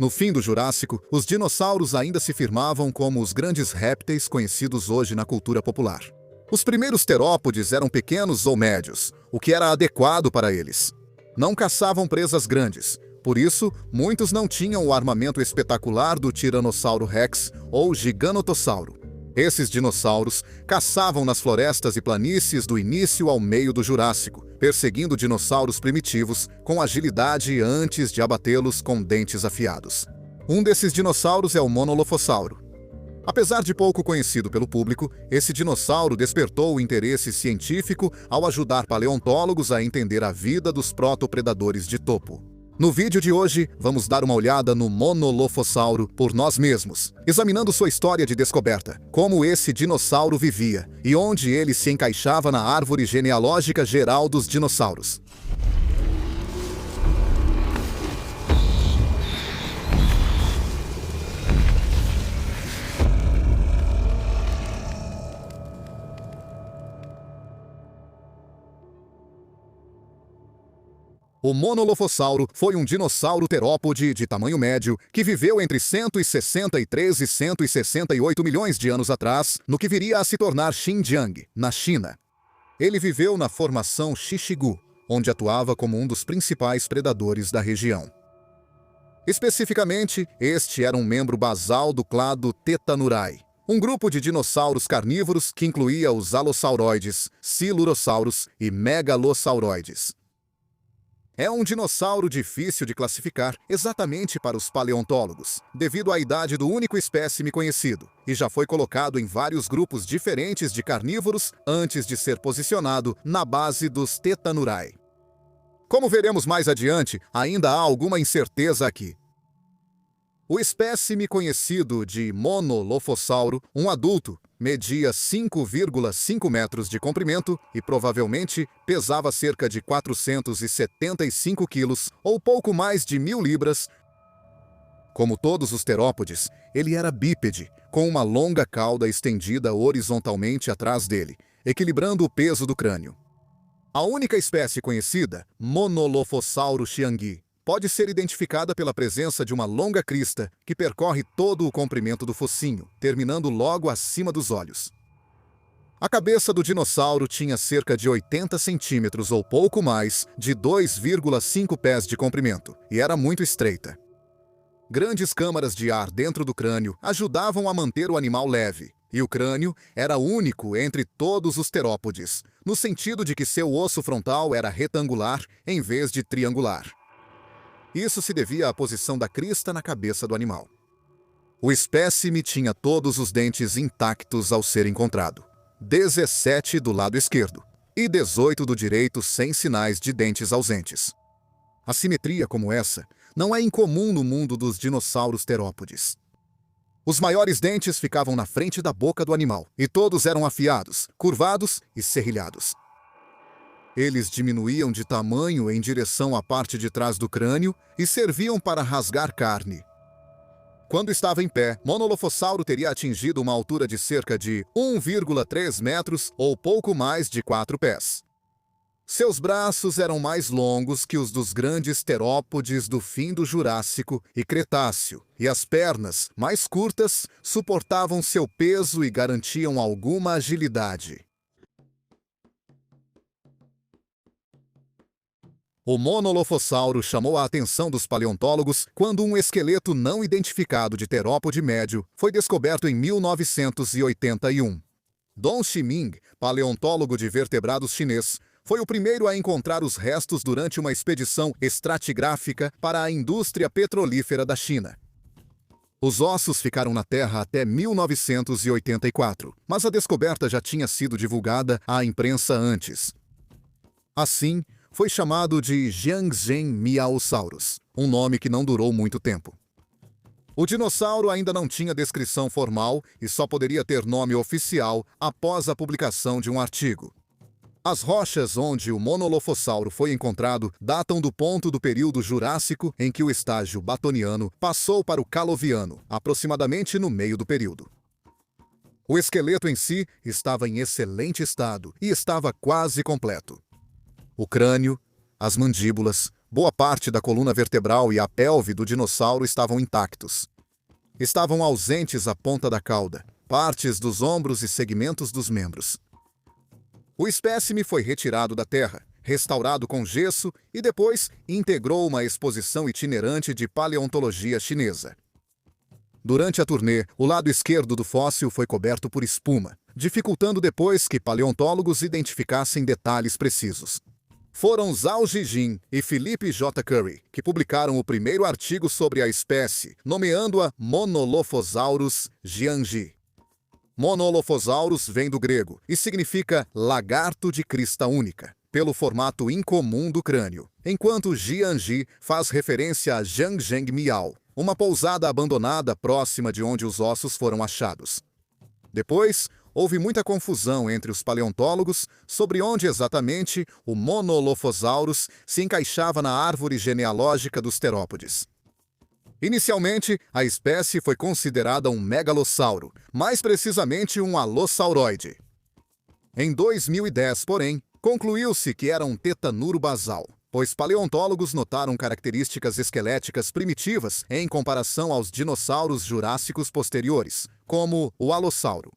No fim do Jurássico, os dinossauros ainda se firmavam como os grandes répteis conhecidos hoje na cultura popular. Os primeiros terópodes eram pequenos ou médios, o que era adequado para eles. Não caçavam presas grandes, por isso, muitos não tinham o armamento espetacular do Tiranossauro Rex ou Gigantossauro. Esses dinossauros caçavam nas florestas e planícies do início ao meio do Jurássico, perseguindo dinossauros primitivos com agilidade antes de abatê-los com dentes afiados. Um desses dinossauros é o Monolofossauro. Apesar de pouco conhecido pelo público, esse dinossauro despertou o interesse científico ao ajudar paleontólogos a entender a vida dos protopredadores de topo. No vídeo de hoje, vamos dar uma olhada no Monolofossauro por nós mesmos, examinando sua história de descoberta, como esse dinossauro vivia e onde ele se encaixava na árvore genealógica geral dos dinossauros. O Monolofossauro foi um dinossauro terópode de tamanho médio que viveu entre 163 e 168 milhões de anos atrás, no que viria a se tornar Xinjiang, na China. Ele viveu na formação Xixigu, onde atuava como um dos principais predadores da região. Especificamente, este era um membro basal do clado Tetanurai, um grupo de dinossauros carnívoros que incluía os alossauroides, silurossauros e megalossauroides. É um dinossauro difícil de classificar exatamente para os paleontólogos, devido à idade do único espécime conhecido, e já foi colocado em vários grupos diferentes de carnívoros antes de ser posicionado na base dos Tetanurai. Como veremos mais adiante, ainda há alguma incerteza aqui. O espécime conhecido de Monolofossauro, um adulto, media 5,5 metros de comprimento e provavelmente pesava cerca de 475 quilos ou pouco mais de 1.000 libras. Como todos os terópodes, ele era bípede, com uma longa cauda estendida horizontalmente atrás dele, equilibrando o peso do crânio. A única espécie conhecida, Monolofossauro xiangui, pode ser identificada pela presença de uma longa crista que percorre todo o comprimento do focinho, terminando logo acima dos olhos. A cabeça do dinossauro tinha cerca de 80 centímetros ou pouco mais, de 2,5 pés de comprimento, e era muito estreita. Grandes câmaras de ar dentro do crânio ajudavam a manter o animal leve, e o crânio era único entre todos os terópodes, no sentido de que seu osso frontal era retangular em vez de triangular. Isso se devia à posição da crista na cabeça do animal. O espécime tinha todos os dentes intactos ao ser encontrado, 17 do lado esquerdo e 18 do direito sem sinais de dentes ausentes. A simetria como essa não é incomum no mundo dos dinossauros terópodes. Os maiores dentes ficavam na frente da boca do animal e todos eram afiados, curvados e serrilhados. Eles diminuíam de tamanho em direção à parte de trás do crânio e serviam para rasgar carne. Quando estava em pé, Monolofossauro teria atingido uma altura de cerca de 1,3 metros ou pouco mais de 4 pés. Seus braços eram mais longos que os dos grandes terópodes do fim do Jurássico e Cretáceo, e as pernas, mais curtas, suportavam seu peso e garantiam alguma agilidade. O Monolofossauro chamou a atenção dos paleontólogos quando um esqueleto não identificado de terópode médio foi descoberto em 1981. Dong Ximing, paleontólogo de vertebrados chinês, foi o primeiro a encontrar os restos durante uma expedição estratigráfica para a indústria petrolífera da China. Os ossos ficaram na Terra até 1984, mas a descoberta já tinha sido divulgada à imprensa antes. Assim, foi chamado de Jiangzhen Miaosaurus, um nome que não durou muito tempo. O dinossauro ainda não tinha descrição formal e só poderia ter nome oficial após a publicação de um artigo. As rochas onde o Monolofossauro foi encontrado datam do ponto do período Jurássico em que o estágio Batoniano passou para o Caloviano, aproximadamente no meio do período. O esqueleto em si estava em excelente estado e estava quase completo. O crânio, as mandíbulas, Boa parte da coluna vertebral e a pelve do dinossauro estavam intactos. Estavam ausentes a ponta da cauda, partes dos ombros e segmentos dos membros. O espécime foi retirado da terra, restaurado com gesso e depois integrou uma exposição itinerante de paleontologia chinesa. Durante a turnê, o lado esquerdo do fóssil foi coberto por espuma, dificultando depois que paleontólogos identificassem detalhes precisos. Foram Zhao Zijin e Philip J. Curry que publicaram o primeiro artigo sobre a espécie, nomeando-a Monolophosaurus jiangji. Monolophosaurus vem do grego e significa lagarto de crista única, pelo formato incomum do crânio, enquanto jiangji faz referência a Zhangzheng Miao, uma pousada abandonada próxima de onde os ossos foram achados. Depois, houve muita confusão entre os paleontólogos sobre onde exatamente o Monolophosaurus se encaixava na árvore genealógica dos terópodes. Inicialmente, a espécie foi considerada um megalossauro, mais precisamente um alossauroide. Em 2010, porém, concluiu-se que era um tetanuro basal, pois paleontólogos notaram características esqueléticas primitivas em comparação aos dinossauros jurássicos posteriores, como o alossauro.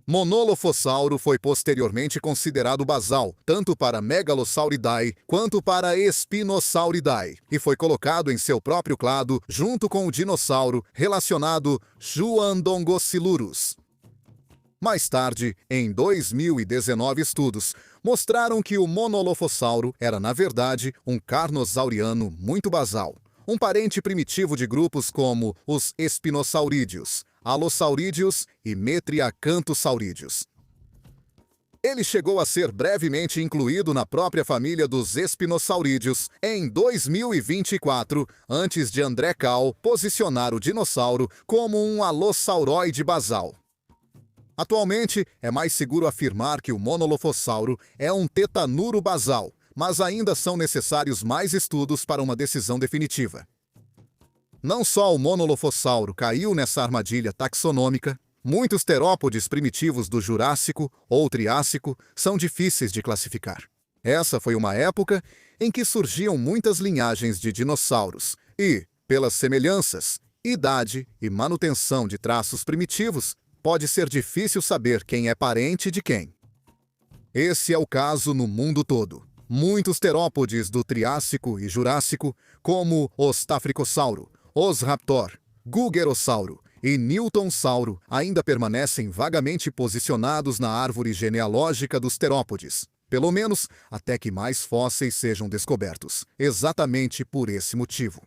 Monolophosauro foi posteriormente considerado basal, tanto para Megalosauridae quanto para Spinosauridae, e foi colocado em seu próprio clado junto com o dinossauro relacionado Juandongocylurus. Mais tarde, em 2019, estudos mostraram que o Monolophosauro era, na verdade, um carnosauriano muito basal, um parente primitivo de grupos como os Espinosaurídeos, Alossaurídeos e Metriacanthosaurídeos. Ele chegou a ser brevemente incluído na própria família dos Espinosaurídeos em 2024, antes de André Kahl posicionar o dinossauro como um alossauroide basal. Atualmente, é mais seguro afirmar que o Monolophosauro é um tetanuro basal, mas ainda são necessários mais estudos para uma decisão definitiva. Não só o Monolophosauro caiu nessa armadilha taxonômica, muitos terópodes primitivos do Jurássico ou Triássico são difíceis de classificar. Essa foi uma época em que surgiam muitas linhagens de dinossauros e, pelas semelhanças, idade e manutenção de traços primitivos, pode ser difícil saber quem é parente de quem. Esse é o caso no mundo todo. Muitos terópodes do Triássico e Jurássico, como os Tafricossauro, os Raptor, Gugerossauro e Newtonsauro, ainda permanecem vagamente posicionados na árvore genealógica dos terópodes, pelo menos até que mais fósseis sejam descobertos, exatamente por esse motivo.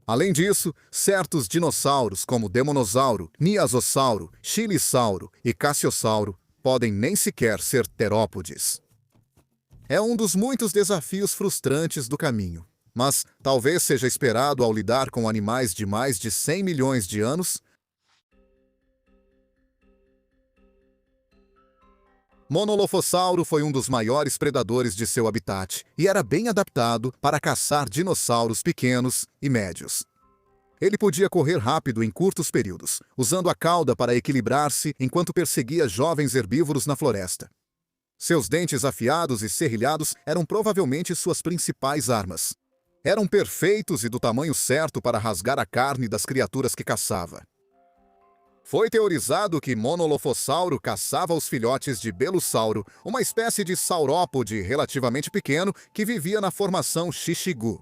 Além disso, certos dinossauros como Demonossauro, Niasossauro, Chilissauro e Cassiossauro podem nem sequer ser terópodes. É um dos muitos desafios frustrantes do caminho, mas talvez seja esperado ao lidar com animais de mais de 100 milhões de anos. Monolophosauro foi um dos maiores predadores de seu habitat e era bem adaptado para caçar dinossauros pequenos e médios. Ele podia correr rápido em curtos períodos, usando a cauda para equilibrar-se enquanto perseguia jovens herbívoros na floresta. Seus dentes afiados e serrilhados eram provavelmente suas principais armas. Eram perfeitos e do tamanho certo para rasgar a carne das criaturas que caçava. Foi teorizado que Monolophosauro caçava os filhotes de Belussauro, uma espécie de saurópode relativamente pequeno que vivia na formação Xixigu.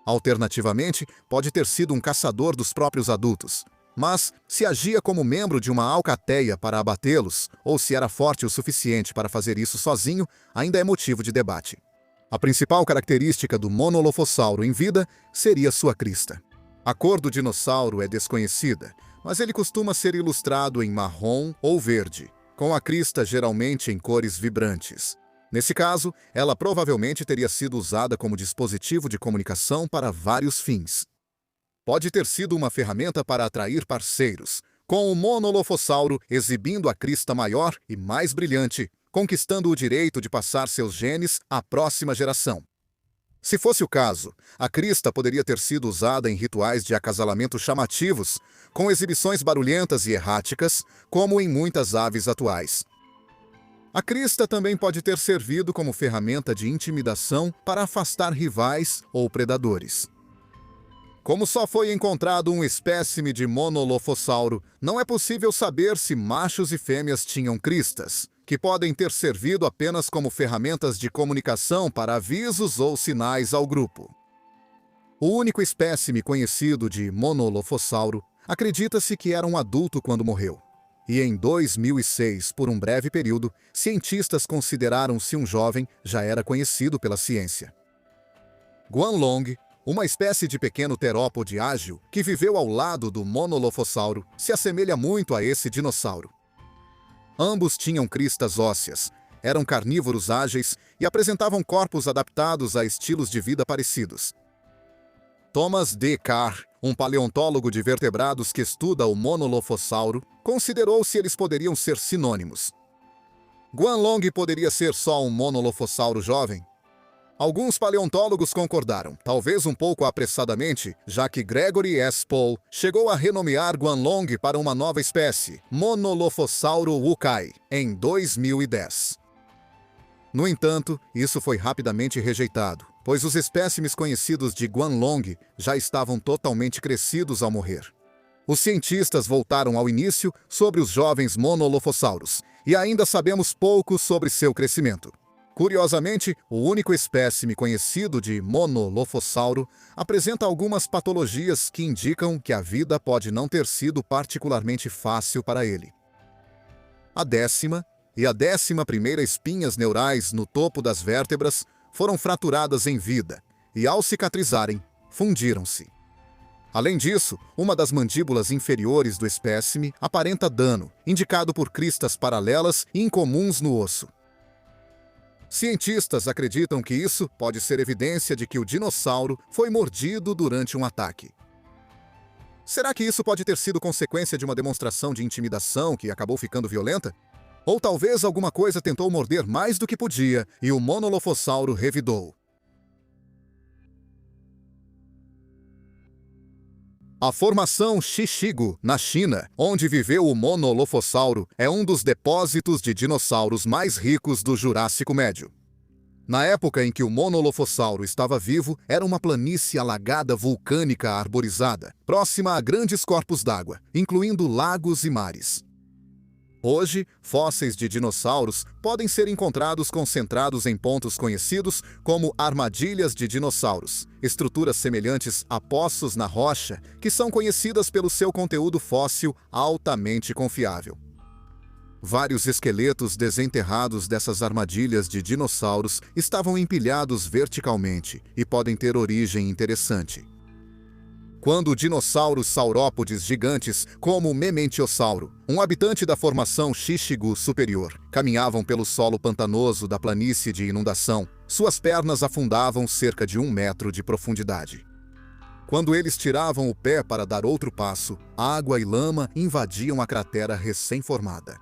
Alternativamente, pode ter sido um caçador dos próprios adultos. Mas, se agia como membro de uma alcateia para abatê-los, ou se era forte o suficiente para fazer isso sozinho, ainda é motivo de debate. A principal característica do Monolophosauro em vida seria sua crista. A cor do dinossauro é desconhecida, mas ele costuma ser ilustrado em marrom ou verde, com a crista geralmente em cores vibrantes. Nesse caso, ela provavelmente teria sido usada como dispositivo de comunicação para vários fins. Pode ter sido uma ferramenta para atrair parceiros, com o Monolophosauro exibindo a crista maior e mais brilhante, conquistando o direito de passar seus genes à próxima geração. Se fosse o caso, a crista poderia ter sido usada em rituais de acasalamento chamativos, com exibições barulhentas e erráticas, como em muitas aves atuais. A crista também pode ter servido como ferramenta de intimidação para afastar rivais ou predadores. Como só foi encontrado um espécime de monolofossauro, não é possível saber se machos e fêmeas tinham cristas, que podem ter servido apenas como ferramentas de comunicação para avisos ou sinais ao grupo. O único espécime conhecido de monolofossauro acredita-se que era um adulto quando morreu. E em 2006, por um breve período, cientistas consideraram-se um jovem já era conhecido pela ciência. Guanlong, uma espécie de pequeno terópode ágil que viveu ao lado do monolofossauro, se assemelha muito a esse dinossauro. Ambos tinham cristas ósseas, eram carnívoros ágeis e apresentavam corpos adaptados a estilos de vida parecidos. Thomas D. Carr, um paleontólogo de vertebrados que estuda o monolofossauro, considerou se eles poderiam ser sinônimos. Guanlong poderia ser só um monolofossauro jovem? Alguns paleontólogos concordaram, talvez um pouco apressadamente, já que Gregory S. Pohl chegou a renomear Guanlong para uma nova espécie, Monolofossauro wukai, em 2010. No entanto, isso foi rapidamente rejeitado, pois os espécimes conhecidos de Guanlong já estavam totalmente crescidos ao morrer. Os cientistas voltaram ao início sobre os jovens monolofossauros, e ainda sabemos pouco sobre seu crescimento. Curiosamente, o único espécime conhecido de monolofossauro apresenta algumas patologias que indicam que a vida pode não ter sido particularmente fácil para ele. A 10ª e a 11ª espinhas neurais no topo das vértebras foram fraturadas em vida e, ao cicatrizarem, fundiram-se. Além disso, uma das mandíbulas inferiores do espécime aparenta dano, indicado por cristas paralelas e incomuns no osso. Cientistas acreditam que isso pode ser evidência de que o dinossauro foi mordido durante um ataque. Será que isso pode ter sido consequência de uma demonstração de intimidação que acabou ficando violenta? Ou talvez alguma coisa tentou morder mais do que podia e o monolofossauro revidou? A formação Xixigu, na China, onde viveu o monolofossauro, é um dos depósitos de dinossauros mais ricos do Jurássico Médio. Na época em que o monolofossauro estava vivo, era uma planície alagada vulcânica arborizada, próxima a grandes corpos d'água, incluindo lagos e mares. Hoje, fósseis de dinossauros podem ser encontrados concentrados em pontos conhecidos como armadilhas de dinossauros, estruturas semelhantes a poços na rocha que são conhecidas pelo seu conteúdo fóssil altamente confiável. Vários esqueletos desenterrados dessas armadilhas de dinossauros estavam empilhados verticalmente e podem ter origem interessante. Quando dinossauros saurópodes gigantes, como o Mementiosauro, um habitante da formação Xixigu superior, caminhavam pelo solo pantanoso da planície de inundação, suas pernas afundavam cerca de 1 metro de profundidade. Quando eles tiravam o pé para dar outro passo, água e lama invadiam a cratera recém-formada.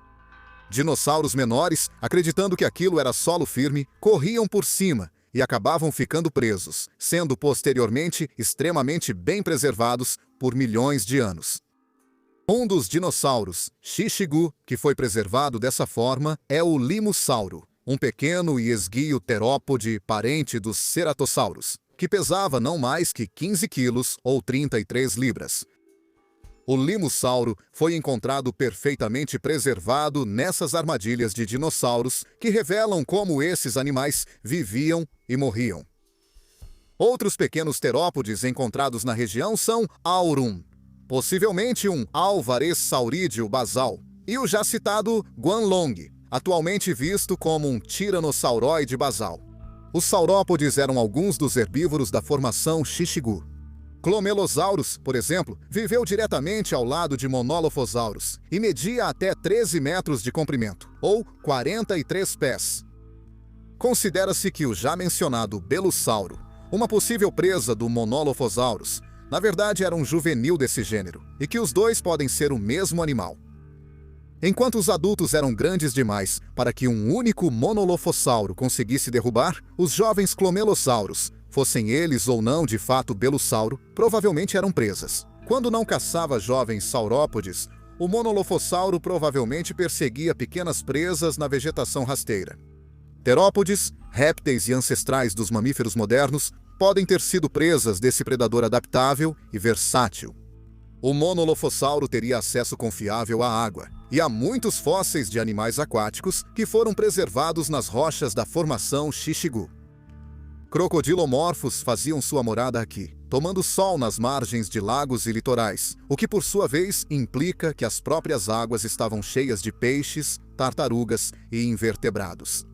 Dinossauros menores, acreditando que aquilo era solo firme, corriam por cima e acabavam ficando presos, sendo posteriormente extremamente bem preservados por milhões de anos. Um dos dinossauros, Xixigu, que foi preservado dessa forma, é o Limossauro, um pequeno e esguio terópode parente dos ceratossauros, que pesava não mais que 15 quilos ou 33 libras. O Limossauro foi encontrado perfeitamente preservado nessas armadilhas de dinossauros que revelam como esses animais viviam e morriam. Outros pequenos terópodes encontrados na região são Aurum, possivelmente um Alvarezsaurídeo basal, e o já citado Guanlong, atualmente visto como um tiranosauroide basal. Os saurópodes eram alguns dos herbívoros da formação Xixigu. Clomelosaurus, por exemplo, viveu diretamente ao lado de Monolofossauros e media até 13 metros de comprimento, ou 43 pés. Considera-se que o já mencionado Belossauro, uma possível presa do Monolophosaurus, na verdade era um juvenil desse gênero, e que os dois podem ser o mesmo animal. Enquanto os adultos eram grandes demais para que um único Monolofossauro conseguisse derrubar, os jovens Clomelossauros, fossem eles ou não de fato Belossauro, provavelmente eram presas. Quando não caçava jovens saurópodes, O monolofossauro provavelmente perseguia pequenas presas na vegetação rasteira. Terópodes, répteis e ancestrais dos mamíferos modernos, podem ter sido presas desse predador adaptável e versátil. O monolofossauro teria acesso confiável à água, e há muitos fósseis de animais aquáticos que foram preservados nas rochas da formação Xixigu. Crocodilomorfos faziam sua morada aqui, tomando sol nas margens de lagos e litorais, o que por sua vez implica que as próprias águas estavam cheias de peixes, tartarugas e invertebrados.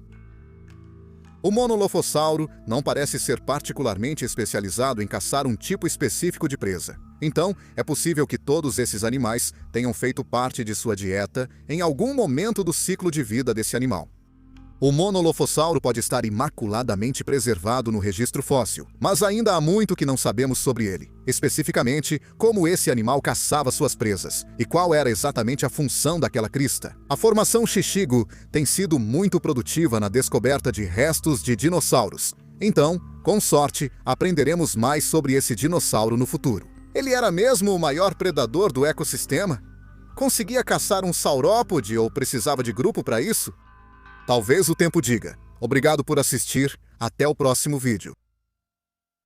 O monolofossauro não parece ser particularmente especializado em caçar um tipo específico de presa. Então, é possível que todos esses animais tenham feito parte de sua dieta em algum momento do ciclo de vida desse animal. O monolofossauro pode estar imaculadamente preservado no registro fóssil, mas ainda há muito que não sabemos sobre ele, especificamente como esse animal caçava suas presas e qual era exatamente a função daquela crista. A formação Xixigu tem sido muito produtiva na descoberta de restos de dinossauros. Então, com sorte, aprenderemos mais sobre esse dinossauro no futuro. Ele era mesmo o maior predador do ecossistema? Conseguia caçar um saurópode ou precisava de grupo para isso? Talvez o tempo diga. Obrigado por assistir. Até o próximo vídeo.